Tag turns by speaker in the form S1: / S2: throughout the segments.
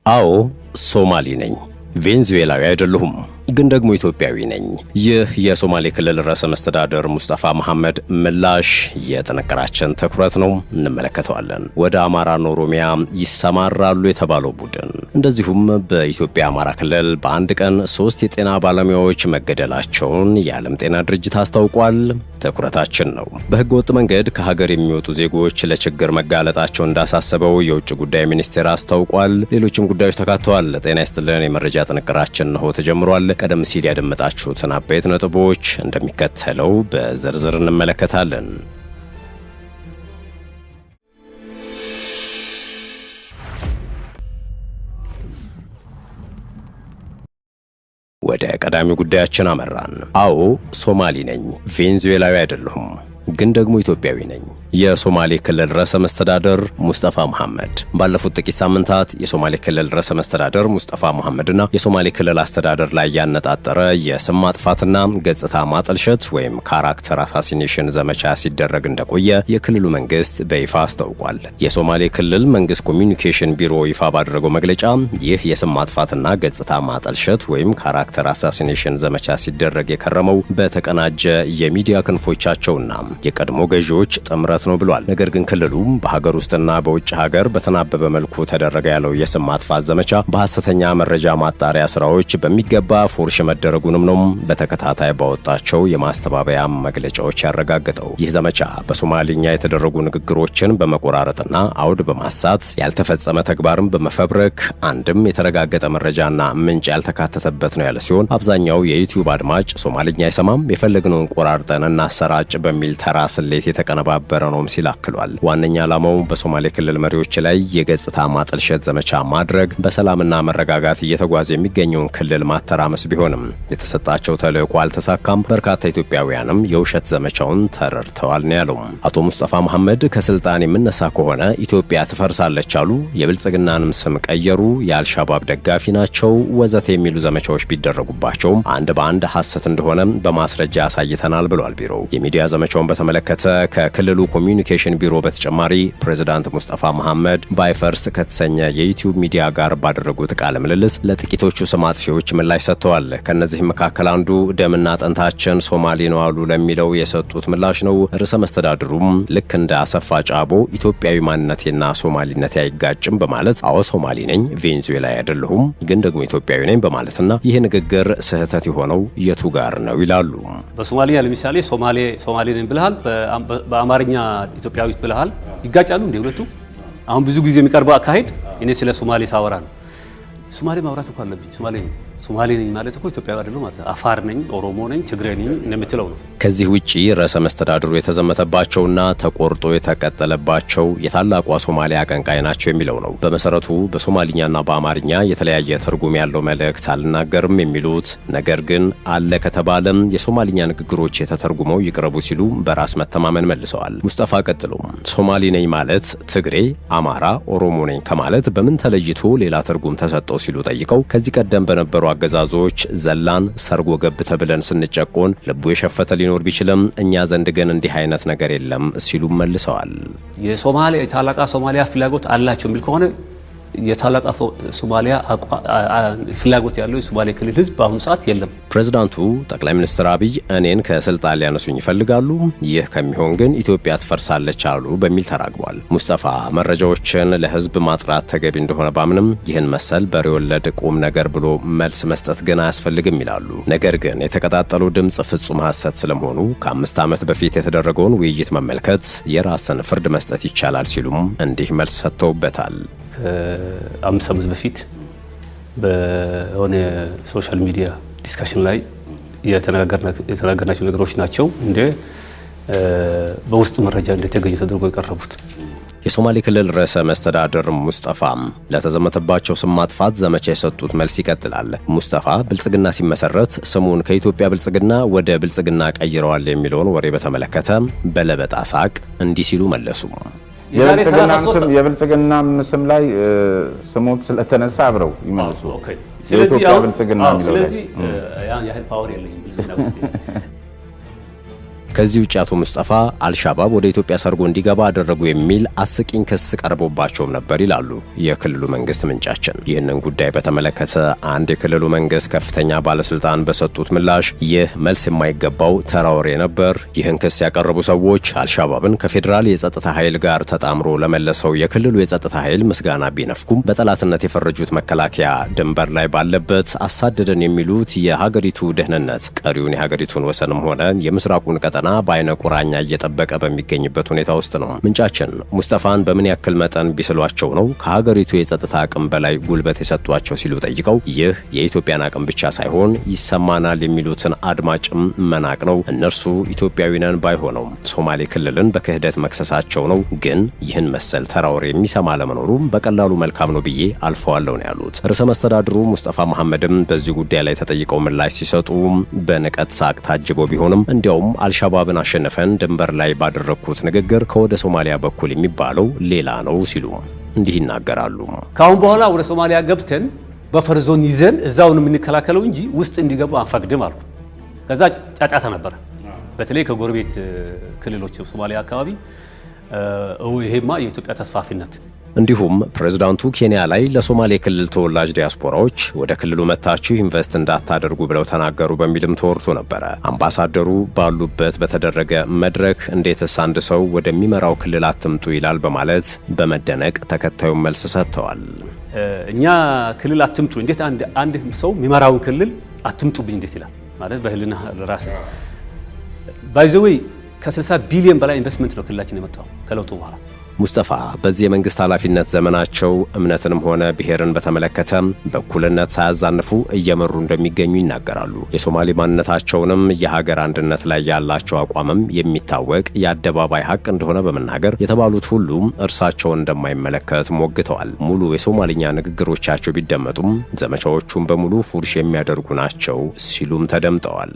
S1: አዎ ሶማሊ ነኝ። ቬንዙዌላዊ አይደለሁም፣ ግን ደግሞ ኢትዮጵያዊ ነኝ። ይህ የሶማሌ ክልል ርዕሰ መስተዳድር ሙስጠፋ መሐመድ ምላሽ የጥንቅራችን ትኩረት ነው፣ እንመለከተዋለን። ወደ አማራና ኦሮሚያ ይሰማራሉ የተባለው ቡድን እንደዚሁም በኢትዮጵያ አማራ ክልል በአንድ ቀን 3 የጤና ባለሙያዎች መገደላቸውን የዓለም ጤና ድርጅት አስታውቋል። ትኩረታችን ነው። በሕገ ወጥ መንገድ ከሀገር የሚወጡ ዜጎች ለችግር መጋለጣቸው እንዳሳሰበው የውጭ ጉዳይ ሚኒስቴር አስታውቋል። ሌሎችም ጉዳዮች ተካተዋል። ጤና ይስጥልን። የመረጃ ጥንቅራችን ነው ተጀምሯል። ቀደም ሲል ያደመጣችሁትን አበይት ነጥቦች እንደሚከተለው በዝርዝር እንመለከታለን። ወደ ቀዳሚ ጉዳያችን አመራን። አዎ ሶማሊ ነኝ፣ ቬንዙዌላዊ አይደለሁም፣ ግን ደግሞ ኢትዮጵያዊ ነኝ። የሶማሌ ክልል ርዕሰ መስተዳድር ሙስጠፋ መሐመድ ባለፉት ጥቂት ሳምንታት የሶማሌ ክልል ርዕሰ መስተዳድር ሙስጠፋ መሐመድና የሶማሌ ክልል አስተዳደር ላይ ያነጣጠረ የስም ማጥፋትና ገጽታ ማጠልሸት ወይም ካራክተር አሳሲኔሽን ዘመቻ ሲደረግ እንደቆየ የክልሉ መንግስት በይፋ አስታውቋል። የሶማሌ ክልል መንግስት ኮሚኒኬሽን ቢሮ ይፋ ባደረገው መግለጫ ይህ የስም ማጥፋትና ገጽታ ማጠልሸት ወይም ካራክተር አሳሲኔሽን ዘመቻ ሲደረግ የከረመው በተቀናጀ የሚዲያ ክንፎቻቸውና የቀድሞ ገዢዎች ጥምረት ነው ብሏል። ነገር ግን ክልሉ በሀገር ውስጥና በውጭ ሀገር በተናበበ መልኩ ተደረገ ያለው የስም ማጥፋት ዘመቻ በሐሰተኛ መረጃ ማጣሪያ ስራዎች በሚገባ ፎርሽ መደረጉንም ነው በተከታታይ ባወጣቸው የማስተባበያ መግለጫዎች ያረጋገጠው። ይህ ዘመቻ በሶማሊኛ የተደረጉ ንግግሮችን በመቆራረጥና አውድ በማሳት ያልተፈጸመ ተግባርን በመፈብረክ አንድም የተረጋገጠ መረጃና ምንጭ ያልተካተተበት ነው ያለ ሲሆን አብዛኛው የዩቲዩብ አድማጭ ሶማሊኛ አይሰማም፣ የፈለግነውን ቆራርጠን እናሰራጭ በሚል ተራ ስሌት የተቀነባበረ ነው ሲል አክሏል። ዋነኛ ዓላማው በሶማሌ ክልል መሪዎች ላይ የገጽታ ማጠልሸት ዘመቻ ማድረግ፣ በሰላምና መረጋጋት እየተጓዘ የሚገኘውን ክልል ማተራመስ ቢሆንም የተሰጣቸው ተልዕኮ አልተሳካም። በርካታ ኢትዮጵያውያንም የውሸት ዘመቻውን ተረድተዋል ነው ያለው። አቶ ሙስጠፋ መሐመድ ከስልጣን የምነሳ ከሆነ ኢትዮጵያ ትፈርሳለች አሉ፣ የብልጽግናንም ስም ቀየሩ፣ የአልሻባብ ደጋፊ ናቸው ወዘተ የሚሉ ዘመቻዎች ቢደረጉባቸውም አንድ በአንድ ሐሰት እንደሆነ በማስረጃ አሳይተናል ብሏል ቢሮው። የሚዲያ ዘመቻውን በተመለከተ ከክልሉ ኮሚኒኬሽን ቢሮ በተጨማሪ ፕሬዝዳንት ሙስጠፋ መሐመድ ባይፈርስ ከተሰኘ የዩቲዩብ ሚዲያ ጋር ባደረጉት ቃለ ምልልስ ለጥቂቶቹ ስም አጥፊዎች ምላሽ ሰጥተዋል። ከነዚህም መካከል አንዱ ደምና አጥንታችን ሶማሌ ነው አሉ ለሚለው የሰጡት ምላሽ ነው። ርዕሰ መስተዳድሩም ልክ እንደ አሰፋ ጫቦ ኢትዮጵያዊ ማንነቴና ሶማሊነቴ አይጋጭም በማለት አዎ ሶማሊ ነኝ፣ ቬንዙዌላ አይደለሁም፣ ግን ደግሞ ኢትዮጵያዊ ነኝ በማለትና ይህ ንግግር ስህተት የሆነው የቱ ጋር ነው ይላሉ።
S2: በሶማሊያ ለምሳሌ ሶማሌ ነኝ ብለሃል፣ በአማርኛ ኢትዮጵያዊ ብለሃል። ይጋጫሉ እንዴ ሁለቱ? አሁን ብዙ ጊዜ የሚቀርበው አካሄድ እኔ ስለ ሶማሌ ሳወራ ነው። ሶማሌ ማውራት እኮ አለብኝ። ሶማሌ ነኝ ማለት እኮ ኢትዮጵያዊ አይደለም ማለት ነው። አፋር ነኝ፣ ኦሮሞ ነኝ፣ ትግሬ ነኝ እንደምትለው ነው።
S1: ከዚህ ውጪ ርዕሰ መስተዳድሩ የተዘመተባቸውና ተቆርጦ የተቀጠለባቸው የታላቋ ሶማሊያ አቀንቃይ ናቸው የሚለው ነው። በመሰረቱ በሶማሊኛና በአማርኛ የተለያየ ትርጉም ያለው መልእክት አልናገርም የሚሉት ነገር ግን አለ ከተባለም የሶማሊኛ ንግግሮች የተተርጉመው ይቅረቡ ሲሉ በራስ መተማመን መልሰዋል። ሙስጠፋ ቀጥሎም ሶማሊ ነኝ ማለት ትግሬ፣ አማራ፣ ኦሮሞ ነኝ ከማለት በምን ተለይቶ ሌላ ትርጉም ተሰጠው ሲሉ ጠይቀው ከዚህ ቀደም በነበሩ አገዛዞች ዘላን ሰርጎ ገብ ተብለን ስንጨቆን ልቡ የሸፈተ ሊኖር ቢችልም እኛ ዘንድ ግን እንዲህ አይነት ነገር የለም ሲሉ መልሰዋል።
S2: የታላቋ ሶማሊያ ፍላጎት አላቸው የሚል ከሆነ የታላቋ ሶማሊያ ፍላጎት ያለው የሶማሌ ክልል ህዝብ በአሁኑ ሰዓት የለም።
S1: ፕሬዝዳንቱ ጠቅላይ ሚኒስትር አብይ እኔን ከስልጣን ሊያነሱኝ ይፈልጋሉ፣ ይህ ከሚሆን ግን ኢትዮጵያ ትፈርሳለች አሉ በሚል ተራግቧል። ሙስጠፋ መረጃዎችን ለህዝብ ማጥራት ተገቢ እንደሆነ ባምንም ይህን መሰል በሬ ወለድ ቁም ነገር ብሎ መልስ መስጠት ግን አያስፈልግም ይላሉ። ነገር ግን የተቀጣጠለው ድምፅ ፍጹም ሐሰት ስለመሆኑ ከ5 ዓመት በፊት የተደረገውን ውይይት መመልከት የራስን ፍርድ መስጠት ይቻላል ሲሉም እንዲህ መልስ ሰጥተውበታል።
S2: ከ5 ዓመት በፊት በሆነ ሶሻል ሚዲያ ዲስካሽን ላይ የተናገርናቸው ነገሮች ናቸው እንደ በውስጥ መረጃ እንደተገኙ ተደርጎ የቀረቡት።
S1: የሶማሌ ክልል ርዕሰ መስተዳድር ሙስጠፋም ለተዘመተባቸው ስም ማጥፋት ዘመቻ የሰጡት መልስ ይቀጥላል። ሙስጠፋ ብልጽግና ሲመሰረት ስሙን ከኢትዮጵያ ብልጽግና ወደ ብልጽግና ቀይረዋል የሚለውን ወሬ በተመለከተ በለበጣ ሳቅ እንዲህ ሲሉ መለሱ።
S3: የብልጽግና ስም ላይ ስሙት ስለተነሳ አብረው ይመልሱ።
S2: ስለዚህ ያህል ፓወር የለኝም ብልጽግና ውስጥ
S1: ከዚህ ውጭ አቶ ሙስጠፋ አልሻባብ ወደ ኢትዮጵያ ሰርጎ እንዲገባ አደረጉ የሚል አስቂኝ ክስ ቀርቦባቸውም ነበር ይላሉ የክልሉ መንግስት ምንጫችን። ይህንን ጉዳይ በተመለከተ አንድ የክልሉ መንግስት ከፍተኛ ባለስልጣን በሰጡት ምላሽ ይህ መልስ የማይገባው ተራ ወሬ ነበር። ይህን ክስ ያቀረቡ ሰዎች አልሻባብን ከፌዴራል የጸጥታ ኃይል ጋር ተጣምሮ ለመለሰው የክልሉ የጸጥታ ኃይል ምስጋና ቢነፍኩም በጠላትነት የፈረጁት መከላከያ ድንበር ላይ ባለበት አሳደደን የሚሉት የሀገሪቱ ደህንነት ቀሪውን የሀገሪቱን ወሰንም ሆነ የምስራቁን ቀጠና በአይነ ቁራኛ እየጠበቀ በሚገኝበት ሁኔታ ውስጥ ነው። ምንጫችን ሙስጠፋን በምን ያክል መጠን ቢስሏቸው ነው ከሀገሪቱ የጸጥታ አቅም በላይ ጉልበት የሰጧቸው ሲሉ ጠይቀው ይህ የኢትዮጵያን አቅም ብቻ ሳይሆን ይሰማናል የሚሉትን አድማጭም መናቅ ነው። እነርሱ ኢትዮጵያዊ ነን ባይሆነው ሶማሌ ክልልን በክህደት መክሰሳቸው ነው። ግን ይህን መሰል ተራ ወሬ የሚሰማ ለመኖሩም በቀላሉ መልካም ነው ብዬ አልፈዋለሁ ነው ያሉት። ርዕሰ መስተዳድሩ ሙስጠፋ መሐመድም በዚህ ጉዳይ ላይ ተጠይቀው ምላሽ ሲሰጡ በንቀት ሳቅ ታጅበው ቢሆንም እንዲያውም አልሻባብን አሸንፈን ድንበር ላይ ባደረግኩት ንግግር ከወደ ሶማሊያ በኩል የሚባለው ሌላ ነው ሲሉ እንዲህ ይናገራሉ።
S2: ካሁን በኋላ ወደ ሶማሊያ ገብተን በፈር ዞን ይዘን እዛውን የምንከላከለው እንጂ ውስጥ እንዲገቡ አንፈቅድም አልኩ። ከዛ ጫጫታ ነበረ፣ በተለይ ከጎረቤት ክልሎች ሶማሊያ አካባቢ ይሄማ የኢትዮጵያ ተስፋፊነት።
S1: እንዲሁም ፕሬዝዳንቱ ኬንያ ላይ ለሶማሌ ክልል ተወላጅ ዲያስፖራዎች ወደ ክልሉ መታችሁ ኢንቨስት እንዳታደርጉ ብለው ተናገሩ በሚልም ተወርቶ ነበረ። አምባሳደሩ ባሉበት በተደረገ መድረክ እንዴትስ አንድ ሰው ወደሚመራው ክልል አትምጡ ይላል በማለት በመደነቅ ተከታዩን መልስ ሰጥተዋል።
S2: እኛ ክልል አትምጡ፣ እንዴት አንድ ሰው የሚመራውን ክልል አትምጡብኝ እንዴት ይላል ማለት በህልና ራስ ባይዘዌይ ከ60 ቢሊዮን በላይ ኢንቨስትመንት ነው ክልላችን የመጣው ከለውጡ በኋላ።
S1: ሙስጠፋ በዚህ የመንግስት ኃላፊነት ዘመናቸው እምነትንም ሆነ ብሔርን በተመለከተ በእኩልነት ሳያዛንፉ እየመሩ እንደሚገኙ ይናገራሉ። የሶማሌ ማንነታቸውንም የሀገር አንድነት ላይ ያላቸው አቋምም የሚታወቅ የአደባባይ ሀቅ እንደሆነ በመናገር የተባሉት ሁሉም እርሳቸውን እንደማይመለከት ሞግተዋል። ሙሉ የሶማሊኛ ንግግሮቻቸው ቢደመጡም ዘመቻዎቹን በሙሉ ፉርሽ የሚያደርጉ ናቸው ሲሉም ተደምጠዋል።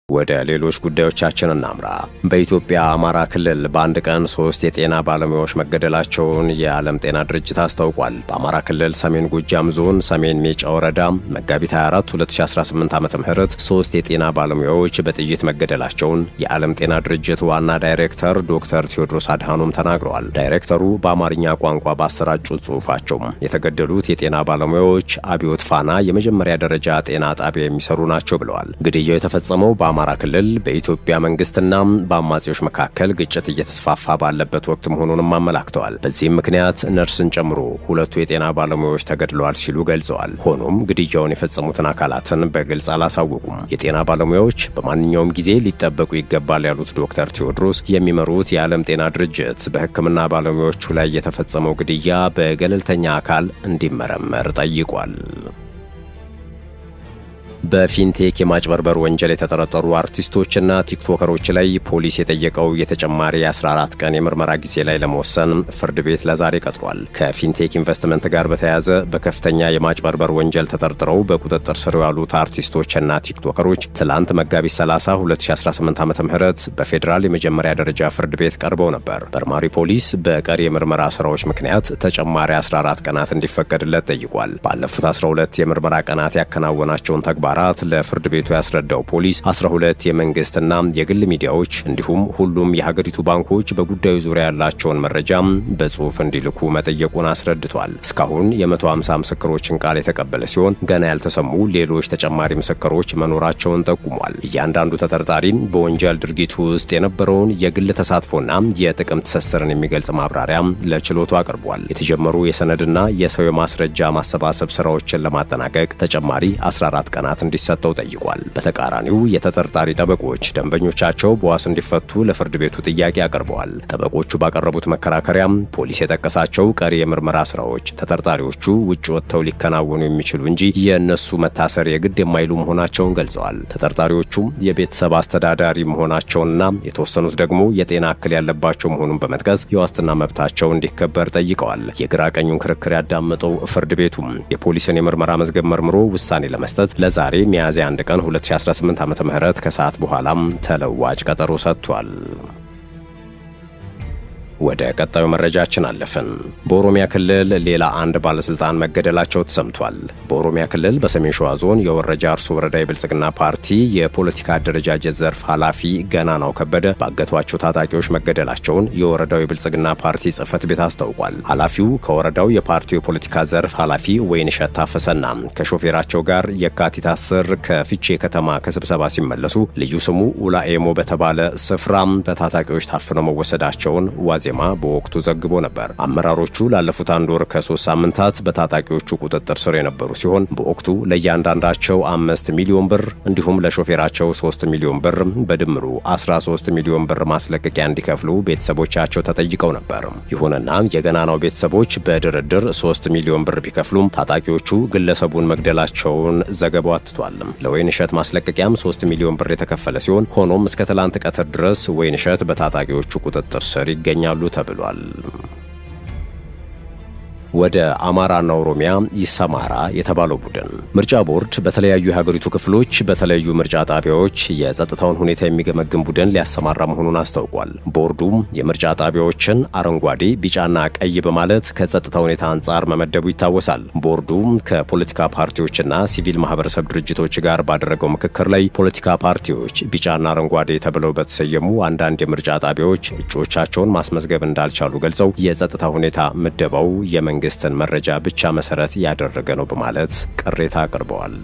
S1: ወደ ሌሎች ጉዳዮቻችን እናምራ። በኢትዮጵያ አማራ ክልል በአንድ ቀን 3 የጤና ባለሙያዎች መገደላቸውን የዓለም ጤና ድርጅት አስታውቋል። በአማራ ክልል ሰሜን ጎጃም ዞን ሰሜን ሜጫ ወረዳ መጋቢት 24 2018 ዓ.ም 3 የጤና ባለሙያዎች በጥይት መገደላቸውን የዓለም ጤና ድርጅት ዋና ዳይሬክተር ዶክተር ቴዎድሮስ አድሃኖም ተናግረዋል። ዳይሬክተሩ በአማርኛ ቋንቋ ባሰራጩት ጽሑፋቸው የተገደሉት የጤና ባለሙያዎች አብዮት ፋና የመጀመሪያ ደረጃ ጤና ጣቢያ የሚሰሩ ናቸው ብለዋል። ግድያው የተፈጸመው በአማራ ክልል በኢትዮጵያ መንግስትና በአማጺዎች መካከል ግጭት እየተስፋፋ ባለበት ወቅት መሆኑንም አመላክተዋል። በዚህም ምክንያት ነርስን ጨምሮ 2 የጤና ባለሙያዎች ተገድለዋል ሲሉ ገልጸዋል። ሆኖም ግድያውን የፈጸሙትን አካላትን በግልጽ አላሳወቁም። የጤና ባለሙያዎች በማንኛውም ጊዜ ሊጠበቁ ይገባል ያሉት ዶክተር ቴዎድሮስ የሚመሩት የዓለም ጤና ድርጅት በሕክምና ባለሙያዎቹ ላይ የተፈጸመው ግድያ በገለልተኛ አካል እንዲመረመር ጠይቋል። በፊንቴክ የማጭበርበር ወንጀል የተጠረጠሩ አርቲስቶችና ቲክቶከሮች ላይ ፖሊስ የጠየቀው የተጨማሪ 14 ቀን የምርመራ ጊዜ ላይ ለመወሰን ፍርድ ቤት ለዛሬ ቀጥሯል። ከፊንቴክ ኢንቨስትመንት ጋር በተያያዘ በከፍተኛ የማጭበርበር ወንጀል ተጠርጥረው በቁጥጥር ስር ያሉት አርቲስቶችና ቲክቶከሮች ትላንት መጋቢት 30 2018 ዓ.ም በፌዴራል የመጀመሪያ ደረጃ ፍርድ ቤት ቀርበው ነበር። መርማሪ ፖሊስ በቀሪ የምርመራ ስራዎች ምክንያት ተጨማሪ 14 ቀናት እንዲፈቀድለት ጠይቋል። ባለፉት 12 የምርመራ ቀናት ያከናወናቸውን ተግባራት ለፍርድ ቤቱ ያስረዳው ፖሊስ 12 የመንግስትና የግል ሚዲያዎች እንዲሁም ሁሉም የሀገሪቱ ባንኮች በጉዳዩ ዙሪያ ያላቸውን መረጃ በጽሁፍ እንዲልኩ መጠየቁን አስረድቷል። እስካሁን የ150 ምስክሮችን ቃል የተቀበለ ሲሆን ገና ያልተሰሙ ሌሎች ተጨማሪ ምስክሮች መኖራቸውን ጠቁሟል። እያንዳንዱ ተጠርጣሪ በወንጀል ድርጊቱ ውስጥ የነበረውን የግል ተሳትፎና የጥቅም ትስስርን የሚገልጽ ማብራሪያ ለችሎቱ አቅርቧል። የተጀመሩ የሰነድና የሰው የማስረጃ ማሰባሰብ ስራዎችን ለማጠናቀቅ ተጨማሪ 14 ቀናት እንዲሰጠው ጠይቋል። በተቃራኒው የተጠርጣሪ ጠበቆች ደንበኞቻቸው በዋስ እንዲፈቱ ለፍርድ ቤቱ ጥያቄ አቅርበዋል። ጠበቆቹ ባቀረቡት መከራከሪያም ፖሊስ የጠቀሳቸው ቀሪ የምርመራ ስራዎች ተጠርጣሪዎቹ ውጭ ወጥተው ሊከናወኑ የሚችሉ እንጂ የእነሱ መታሰር የግድ የማይሉ መሆናቸውን ገልጸዋል። ተጠርጣሪዎቹ የቤተሰብ አስተዳዳሪ መሆናቸውንና የተወሰኑት ደግሞ የጤና እክል ያለባቸው መሆኑን በመጥቀስ የዋስትና መብታቸው እንዲከበር ጠይቀዋል። የግራ ቀኙን ክርክር ያዳመጠው ፍርድ ቤቱም የፖሊስን የምርመራ መዝገብ መርምሮ ውሳኔ ለመስጠት ዛሬ ሚያዝያ 1 ቀን 2018 ዓ.ም ከሰዓት በኋላም ተለዋጭ ቀጠሮ ሰጥቷል። ወደ ቀጣዩ መረጃችን አለፍን። በኦሮሚያ ክልል ሌላ አንድ ባለስልጣን መገደላቸው ተሰምቷል። በኦሮሚያ ክልል በሰሜን ሸዋ ዞን የወረጃ አርሶ ወረዳ የብልጽግና ፓርቲ የፖለቲካ አደረጃጀት ዘርፍ ኃላፊ ገናናው ከበደ ባገቷቸው ታጣቂዎች መገደላቸውን የወረዳው የብልጽግና ፓርቲ ጽህፈት ቤት አስታውቋል። ኃላፊው ከወረዳው የፓርቲው የፖለቲካ ዘርፍ ኃላፊ ወይንሸት ታፈሰና ከሾፌራቸው ጋር የካቲት 10 ከፍቼ ከተማ ከስብሰባ ሲመለሱ ልዩ ስሙ ኡላኤሞ በተባለ ስፍራ በታጣቂዎች ታፍነው መወሰዳቸውን ዋዜማ በወቅቱ ዘግቦ ነበር። አመራሮቹ ላለፉት አንድ ወር ከ3 ሳምንታት በታጣቂዎቹ ቁጥጥር ስር የነበሩ ሲሆን በወቅቱ ለእያንዳንዳቸው 5 ሚሊዮን ብር እንዲሁም ለሾፌራቸው 3 ሚሊዮን ብር በድምሩ 13 ሚሊዮን ብር ማስለቀቂያ እንዲከፍሉ ቤተሰቦቻቸው ተጠይቀው ነበር። ይሁንና የገናናው ቤተሰቦች በድርድር 3 ሚሊዮን ብር ቢከፍሉም ታጣቂዎቹ ግለሰቡን መግደላቸውን ዘገባው አትቷል። ለወይንሸት ማስለቀቂያም 3 ሚሊዮን ብር የተከፈለ ሲሆን ሆኖም እስከ ትላንት ቀትር ድረስ ወይንሸት በታጣቂዎቹ ቁጥጥር ስር ይገኛሉ ተብሏል። ወደ አማራና ኦሮሚያ ይሰማራ የተባለው ቡድን ምርጫ ቦርድ በተለያዩ የሀገሪቱ ክፍሎች በተለያዩ ምርጫ ጣቢያዎች የጸጥታውን ሁኔታ የሚገመግም ቡድን ሊያሰማራ መሆኑን አስታውቋል። ቦርዱ የምርጫ ጣቢያዎችን አረንጓዴ፣ ቢጫና ቀይ በማለት ከጸጥታ ሁኔታ አንጻር መመደቡ ይታወሳል። ቦርዱ ከፖለቲካ ፓርቲዎችና ሲቪል ማህበረሰብ ድርጅቶች ጋር ባደረገው ምክክር ላይ ፖለቲካ ፓርቲዎች ቢጫና አረንጓዴ ተብለው በተሰየሙ አንዳንድ የምርጫ ጣቢያዎች እጩዎቻቸውን ማስመዝገብ እንዳልቻሉ ገልጸው የጸጥታ ሁኔታ ምደባው የመንግስትን መረጃ ብቻ መሰረት ያደረገ ነው በማለት ቅሬታ አቅርበዋል።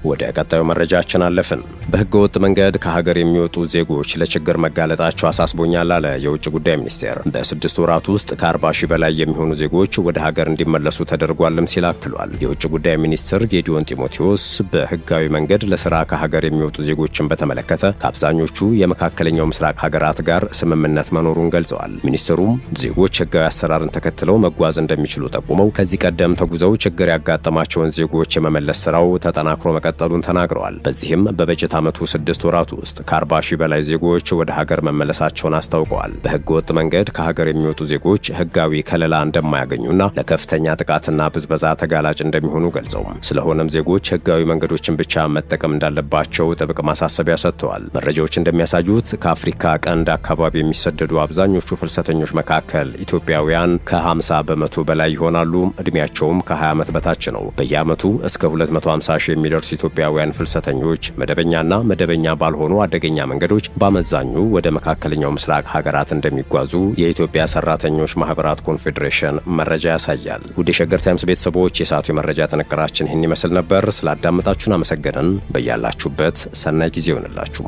S1: ወደ ቀጣዩ መረጃችን አለፍን። በህገወጥ መንገድ ከሀገር የሚወጡ ዜጎች ለችግር መጋለጣቸው አሳስቦኛል አለ የውጭ ጉዳይ ሚኒስቴር። በ6 ወራት ውስጥ ከ40 ሺህ በላይ የሚሆኑ ዜጎች ወደ ሀገር እንዲመለሱ ተደርጓልም ሲል አክሏል። የውጭ ጉዳይ ሚኒስትር ጌዲዮን ጢሞቴዎስ በህጋዊ መንገድ ለስራ ከሀገር የሚወጡ ዜጎችን በተመለከተ ከአብዛኞቹ የመካከለኛው ምስራቅ ሀገራት ጋር ስምምነት መኖሩን ገልጸዋል። ሚኒስትሩም ዜጎች ህጋዊ አሰራርን ተከትለው መጓዝ እንደሚችሉ ጠቁመው ከዚህ ቀደም ተጉዘው ችግር ያጋጠማቸውን ዜጎች የመመለስ ስራው ተጠናክሮ መቀጠሉን ተናግረዋል። በዚህም በበጀት ዓመቱ 6 ወራት ውስጥ ከ40 ሺህ በላይ ዜጎች ወደ ሀገር መመለሳቸውን አስታውቀዋል። በህገ ወጥ መንገድ ከሀገር የሚወጡ ዜጎች ህጋዊ ከለላ እንደማያገኙና ለከፍተኛ ጥቃትና ብዝበዛ ተጋላጭ እንደሚሆኑ ገልጸው ስለሆነም ዜጎች ህጋዊ መንገዶችን ብቻ መጠቀም እንዳለባቸው ጥብቅ ማሳሰቢያ ሰጥተዋል። መረጃዎች እንደሚያሳዩት ከአፍሪካ ቀንድ አካባቢ የሚሰደዱ አብዛኞቹ ፍልሰተኞች መካከል ኢትዮጵያውያን ከ50 በመቶ በላይ ይሆናሉ። እድሜያቸውም ከ20 ዓመት በታች ነው። በየዓመቱ እስከ 250 ሺህ የሚደርሱ ኢትዮጵያውያን ፍልሰተኞች መደበኛና መደበኛ ባልሆኑ አደገኛ መንገዶች በአመዛኙ ወደ መካከለኛው ምስራቅ ሀገራት እንደሚጓዙ የኢትዮጵያ ሰራተኞች ማህበራት ኮንፌዴሬሽን መረጃ ያሳያል። ውድ የሸገር ታይምስ ቤተሰቦች የሰዓቱ የመረጃ ጥንቅራችን ይህን ይመስል ነበር። ስላዳመጣችሁን አመሰገንን። በያላችሁበት ሰናይ ጊዜ ይሆንላችሁ።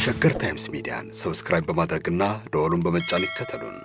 S4: ሸገር ታይምስ ሚዲያን ሰብስክራይብ በማድረግና ደወሉን በመጫን ይከተሉን።